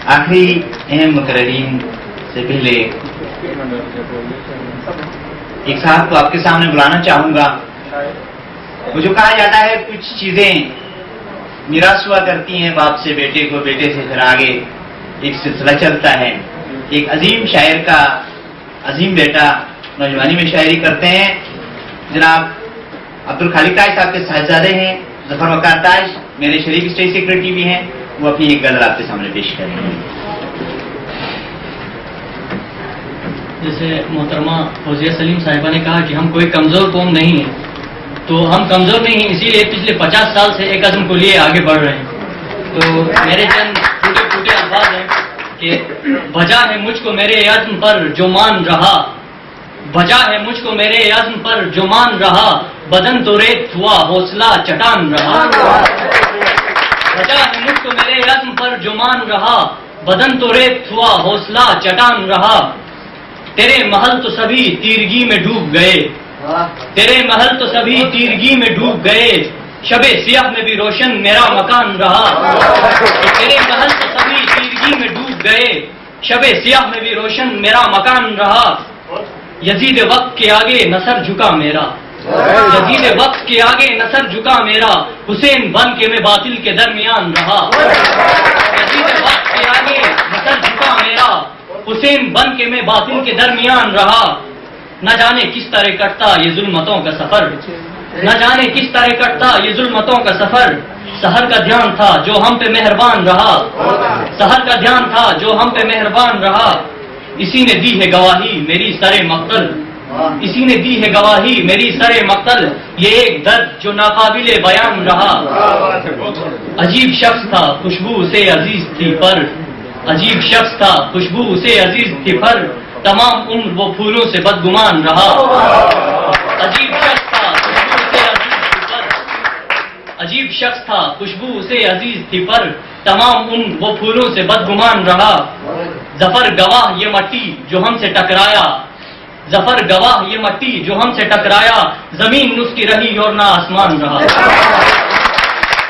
آخری اہم مقررین سے پہلے ایک صاحب کو آپ کے سامنے بلانا چاہوں گا. وہ جو کہا جاتا ہے کچھ چیزیں میراث ہوا کرتی ہیں باپ سے بیٹے کو، بیٹے سے پھر آگے ایک سلسلہ چلتا ہے. ایک عظیم شاعر کا عظیم بیٹا نوجوانی میں شاعری کرتے ہیں. جناب عبدالخالق تاج صاحب کے صاحبزادے ہیں ظفر وقار تاج، میرے شریک اسٹیج سیکرٹری بھی ہیں. وہ اپنی ایک غزل آپ کے سامنے پیش کریں گے. جیسے محترمہ فوزیہ سلیم صاحبہ نے کہا کہ ہم کوئی کمزور قوم نہیں ہیں، تو ہم کمزور نہیں ہیں، اسی لیے پچھلے 50 سال سے ایک عزم کو لیے آگے بڑھ رہے ہیں. تو میرے چند ٹوٹے ٹوٹے الفاظ ہیں کہ بھجا ہے مجھ کو میرے عزم پر جو مان رہا، بھجا ہے مجھ کو میرے عزم پر جو مان رہا، بدن تو ریت ہوا حوصلہ چٹان رہا. بھجا ہے مجھ کو میرے عزم پر جو مان رہا، بدن تو ریت ہوا حوصلہ چٹان رہا. تیرے محل تو سبھی تیرگی میں ڈوب گئے، تیرے محل تو سبھی تیرگی میں ڈوب گئے، شب سیاہ میں بھی روشن میرا مکان رہا. تیرے محل تو سبھی تیرگی میں ڈوب گئے، شب سیاہ میں بھی روشن میرا مکان رہا. یزید وقت کے آگے نہ سر جھکا میرا، یزید وقت کے آگے نہ سر جھکا میرا، حسین بن کے میں باطل کے درمیان رہا. یزید وقت کے آگے نہ سر جھکا میرا، حسین بن کے میں باطل کے درمیان رہا. نہ جانے کس طرح کٹتا یہ ظلمتوں کا سفر، نہ جانے کس طرح کٹتا یہ ظلمتوں کا سفر. سحر کا دھیان تھا جو ہم پہ مہربان رہا، سحر کا دھیان تھا جو ہم پہ مہربان رہا. اسی نے دی ہے گواہی میری سر مقتل، اسی نے دی ہے گواہی میری سر مقتل. یہ ایک درد جو ناقابل بیان رہا. عجیب شخص تھا خوشبو اسے عزیز تھی پر، عجیب شخص تھا خوشبو اسے عزیز تھی پر، تمام عمر وہ پھولوں سے بدگمان رہا. عجیب شخص تھا خوشبو اسے عزیز تھی پر، عجیب شخص تھا خوشبو اسے عزیز تھی پر، تمام عمر وہ پھولوں سے بدگمان رہا. ظفر گواہ یہ مٹی جو ہم سے ٹکرایا، ظفر گواہ یہ مٹی جو ہم سے ٹکرایا، زمین اس کی رہی اور نہ آسمان رہا.